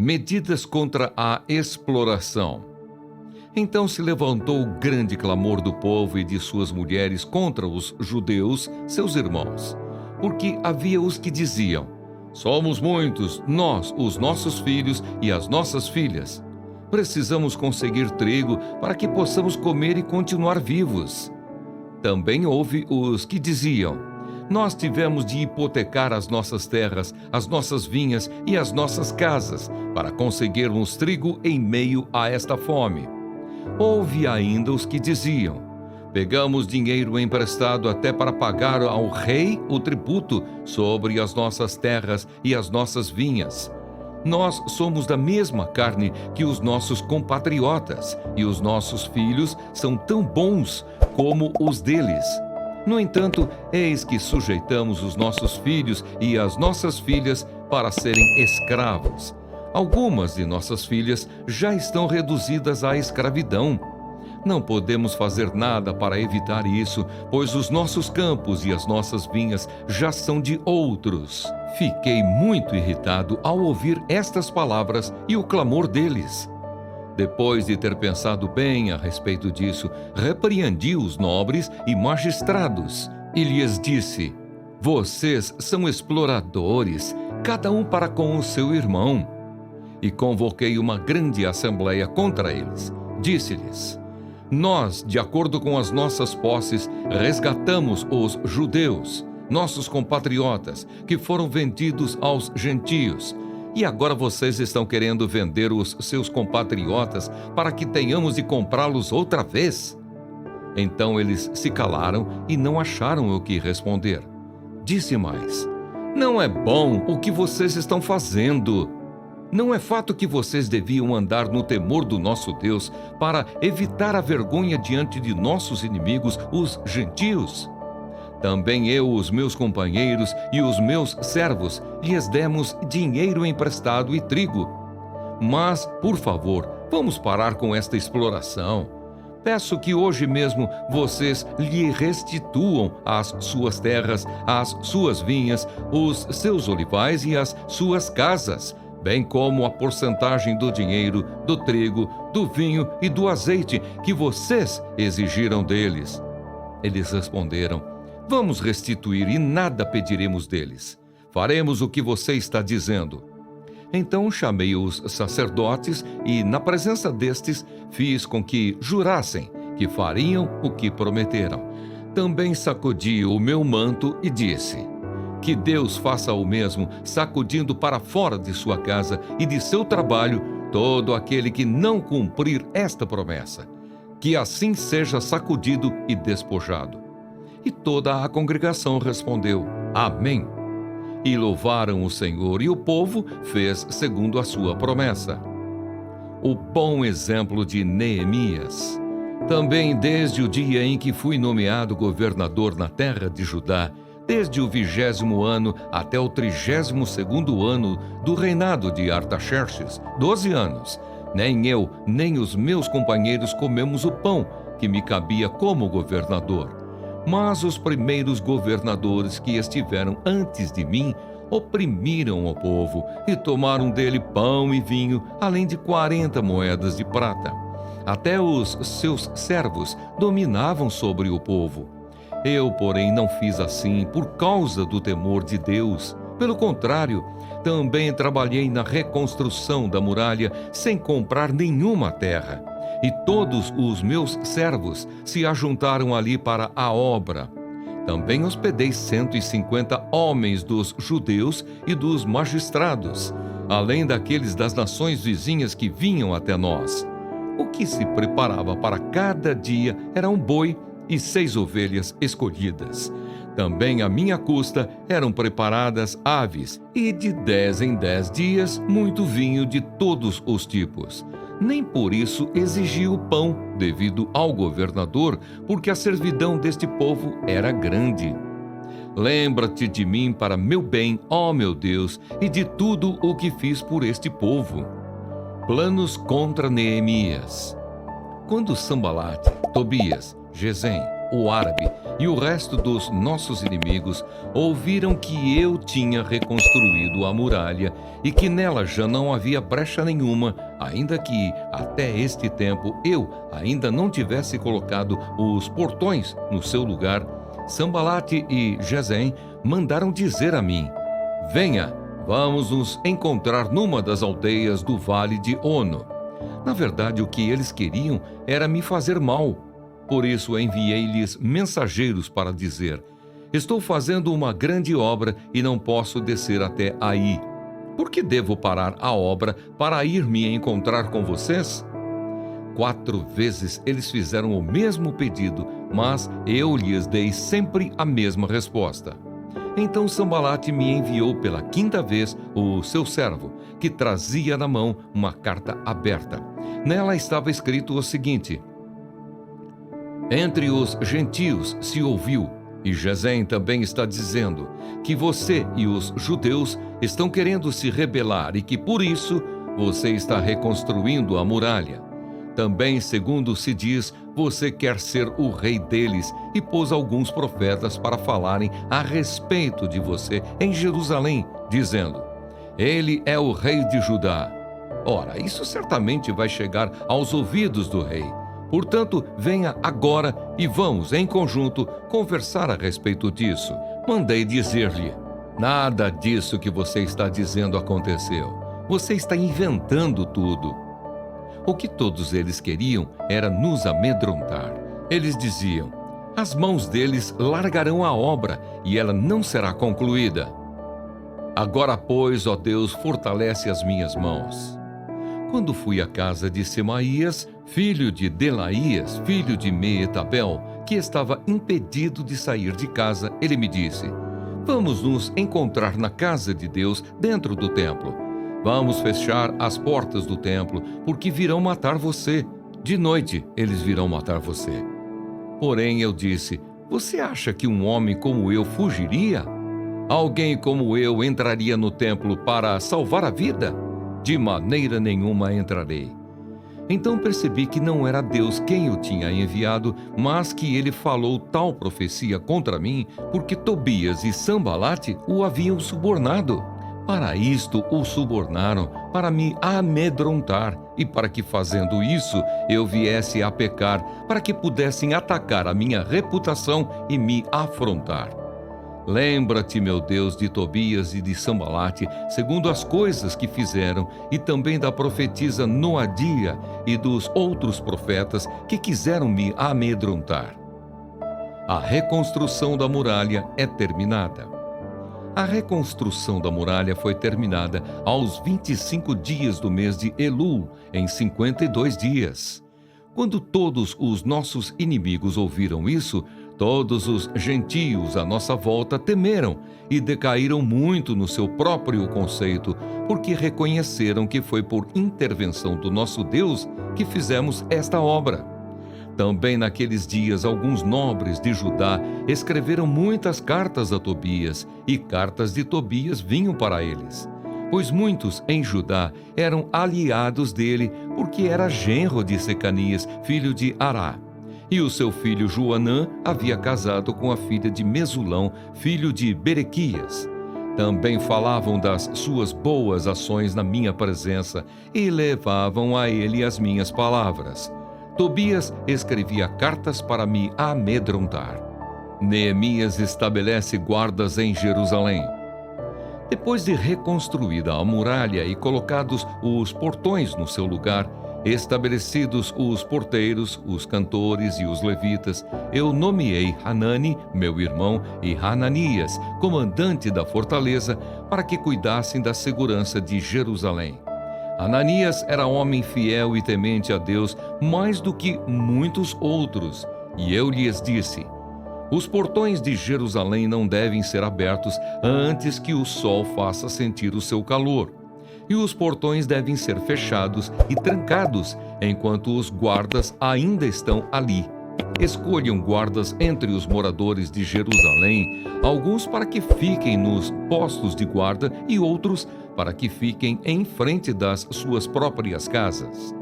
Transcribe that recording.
Medidas contra a exploração. Então se levantou grande clamor do povo e de suas mulheres contra os judeus, seus irmãos, porque havia os que diziam: somos muitos, nós, os nossos filhos e as nossas filhas. Precisamos conseguir trigo para que possamos comer e continuar vivos. Também houve os que diziam: nós tivemos de hipotecar as nossas terras, as nossas vinhas e as nossas casas, para conseguirmos trigo em meio a esta fome. Houve ainda os que diziam: pegamos dinheiro emprestado até para pagar ao rei o tributo sobre as nossas terras e as nossas vinhas. Nós somos da mesma carne que os nossos compatriotas, e os nossos filhos são tão bons como os deles. No entanto, eis que sujeitamos os nossos filhos e as nossas filhas para serem escravos. Algumas de nossas filhas já estão reduzidas à escravidão. Não podemos fazer nada para evitar isso, pois os nossos campos e as nossas vinhas já são de outros. Fiquei muito irritado ao ouvir estas palavras e o clamor deles. Depois de ter pensado bem a respeito disso, repreendi os nobres e magistrados e lhes disse: vocês são exploradores, cada um para com o seu irmão. E convoquei uma grande assembleia contra eles. Disse-lhes: nós, de acordo com as nossas posses, resgatamos os judeus, nossos compatriotas, que foram vendidos aos gentios. E agora vocês estão querendo vender os seus compatriotas para que tenhamos de comprá-los outra vez? Então eles se calaram e não acharam o que responder. Disse mais: não é bom o que vocês estão fazendo. Não é fato que vocês deviam andar no temor do nosso Deus para evitar a vergonha diante de nossos inimigos, os gentios? Também eu, os meus companheiros e os meus servos, lhes demos dinheiro emprestado e trigo. Mas, por favor, vamos parar com esta exploração. Peço que hoje mesmo vocês lhe restituam as suas terras, as suas vinhas, os seus olivais e as suas casas, bem como a porcentagem do dinheiro, do trigo, do vinho e do azeite que vocês exigiram deles. Eles responderam: vamos restituir e nada pediremos deles. Faremos o que você está dizendo. Então chamei os sacerdotes e, na presença destes, fiz com que jurassem que fariam o que prometeram. Também sacudi o meu manto e disse: que Deus faça o mesmo, sacudindo para fora de sua casa e de seu trabalho todo aquele que não cumprir esta promessa. Que assim seja sacudido e despojado. E toda a congregação respondeu: amém. E louvaram o Senhor, e o povo fez segundo a sua promessa. O bom exemplo de Neemias. Também desde o dia em que fui nomeado governador na terra de Judá, desde o 20º ano até o 32º ano do reinado de Artaxerxes, 12 anos, nem eu, nem os meus companheiros comemos o pão que me cabia como governador. Mas os primeiros governadores que estiveram antes de mim oprimiram o povo e tomaram dele pão e vinho, além de 40 moedas de prata. Até os seus servos dominavam sobre o povo. Eu, porém, não fiz assim por causa do temor de Deus. Pelo contrário, também trabalhei na reconstrução da muralha sem comprar nenhuma terra. E todos os meus servos se ajuntaram ali para a obra. Também hospedei 150 homens dos judeus e dos magistrados, além daqueles das nações vizinhas que vinham até nós. O que se preparava para cada dia era um boi e 6 ovelhas escolhidas. Também à minha custa eram preparadas aves, e de 10 em 10 dias muito vinho de todos os tipos. Nem por isso exigi o pão devido ao governador, porque a servidão deste povo era grande. Lembra-te de mim para meu bem, ó meu Deus, e de tudo o que fiz por este povo. Planos contra Neemias. Quando Sambalate, Tobias, Gesem, o árabe e o resto dos nossos inimigos ouviram que eu tinha reconstruído a muralha e que nela já não havia brecha nenhuma, ainda que até este tempo eu ainda não tivesse colocado os portões no seu lugar, Sambalate e Gesem mandaram dizer a mim: venha, vamos nos encontrar numa das aldeias do vale de Ono. Na verdade, o que eles queriam era me fazer mal. Por isso enviei-lhes mensageiros para dizer: estou fazendo uma grande obra e não posso descer até aí. Por que devo parar a obra para ir me encontrar com vocês? 4 vezes eles fizeram o mesmo pedido, mas eu lhes dei sempre a mesma resposta. Então Sambalate me enviou pela 5ª vez o seu servo, que trazia na mão uma carta aberta. Nela estava escrito o seguinte: entre os gentios se ouviu, e Gesem também está dizendo, que você e os judeus estão querendo se rebelar e que por isso você está reconstruindo a muralha. Também, segundo se diz, você quer ser o rei deles e pôs alguns profetas para falarem a respeito de você em Jerusalém, dizendo: ele é o rei de Judá. Ora, isso certamente vai chegar aos ouvidos do rei. Portanto, venha agora e vamos, em conjunto, conversar a respeito disso. Mandei dizer-lhe: nada disso que você está dizendo aconteceu. Você está inventando tudo. O que todos eles queriam era nos amedrontar. Eles diziam: as mãos deles largarão a obra e ela não será concluída. Agora, pois, ó Deus, fortalece as minhas mãos. Quando fui à casa de Semaías, filho de Delaías, filho de Meetabel, que estava impedido de sair de casa, ele me disse: vamos nos encontrar na casa de Deus dentro do templo. Vamos fechar as portas do templo, porque virão matar você. De noite eles virão matar você. Porém eu disse: você acha que um homem como eu fugiria? Alguém como eu entraria no templo para salvar a vida? De maneira nenhuma entrarei. Então percebi que não era Deus quem o tinha enviado, mas que ele falou tal profecia contra mim, porque Tobias e Sambalate o haviam subornado. Para isto o subornaram, para me amedrontar, e para que, fazendo isso, eu viesse a pecar, para que pudessem atacar a minha reputação e me afrontar. Lembra-te, meu Deus, de Tobias e de Sambalate, segundo as coisas que fizeram, e também da profetisa Noadia e dos outros profetas que quiseram me amedrontar. A reconstrução da muralha é terminada. A reconstrução da muralha foi terminada aos 25 dias do mês de Elul, em 52 dias. Quando todos os nossos inimigos ouviram isso, todos os gentios à nossa volta temeram e decaíram muito no seu próprio conceito, porque reconheceram que foi por intervenção do nosso Deus que fizemos esta obra. Também naqueles dias, alguns nobres de Judá escreveram muitas cartas a Tobias, e cartas de Tobias vinham para eles. Pois muitos em Judá eram aliados dele, porque era genro de Secanias, filho de Ará. E o seu filho Joanã havia casado com a filha de Mesulão, filho de Berequias. Também falavam das suas boas ações na minha presença, e levavam a ele as minhas palavras. Tobias escrevia cartas para me amedrontar. Neemias estabelece guardas em Jerusalém. Depois de reconstruída a muralha e colocados os portões no seu lugar, estabelecidos os porteiros, os cantores e os levitas, eu nomeei Hanani, meu irmão, e Hananias, comandante da fortaleza, para que cuidassem da segurança de Jerusalém. Ananias era homem fiel e temente a Deus mais do que muitos outros, e eu lhes disse: os portões de Jerusalém não devem ser abertos antes que o sol faça sentir o seu calor, e os portões devem ser fechados e trancados enquanto os guardas ainda estão ali. Escolham guardas entre os moradores de Jerusalém, alguns para que fiquem nos postos de guarda e outros para que fiquem em frente das suas próprias casas.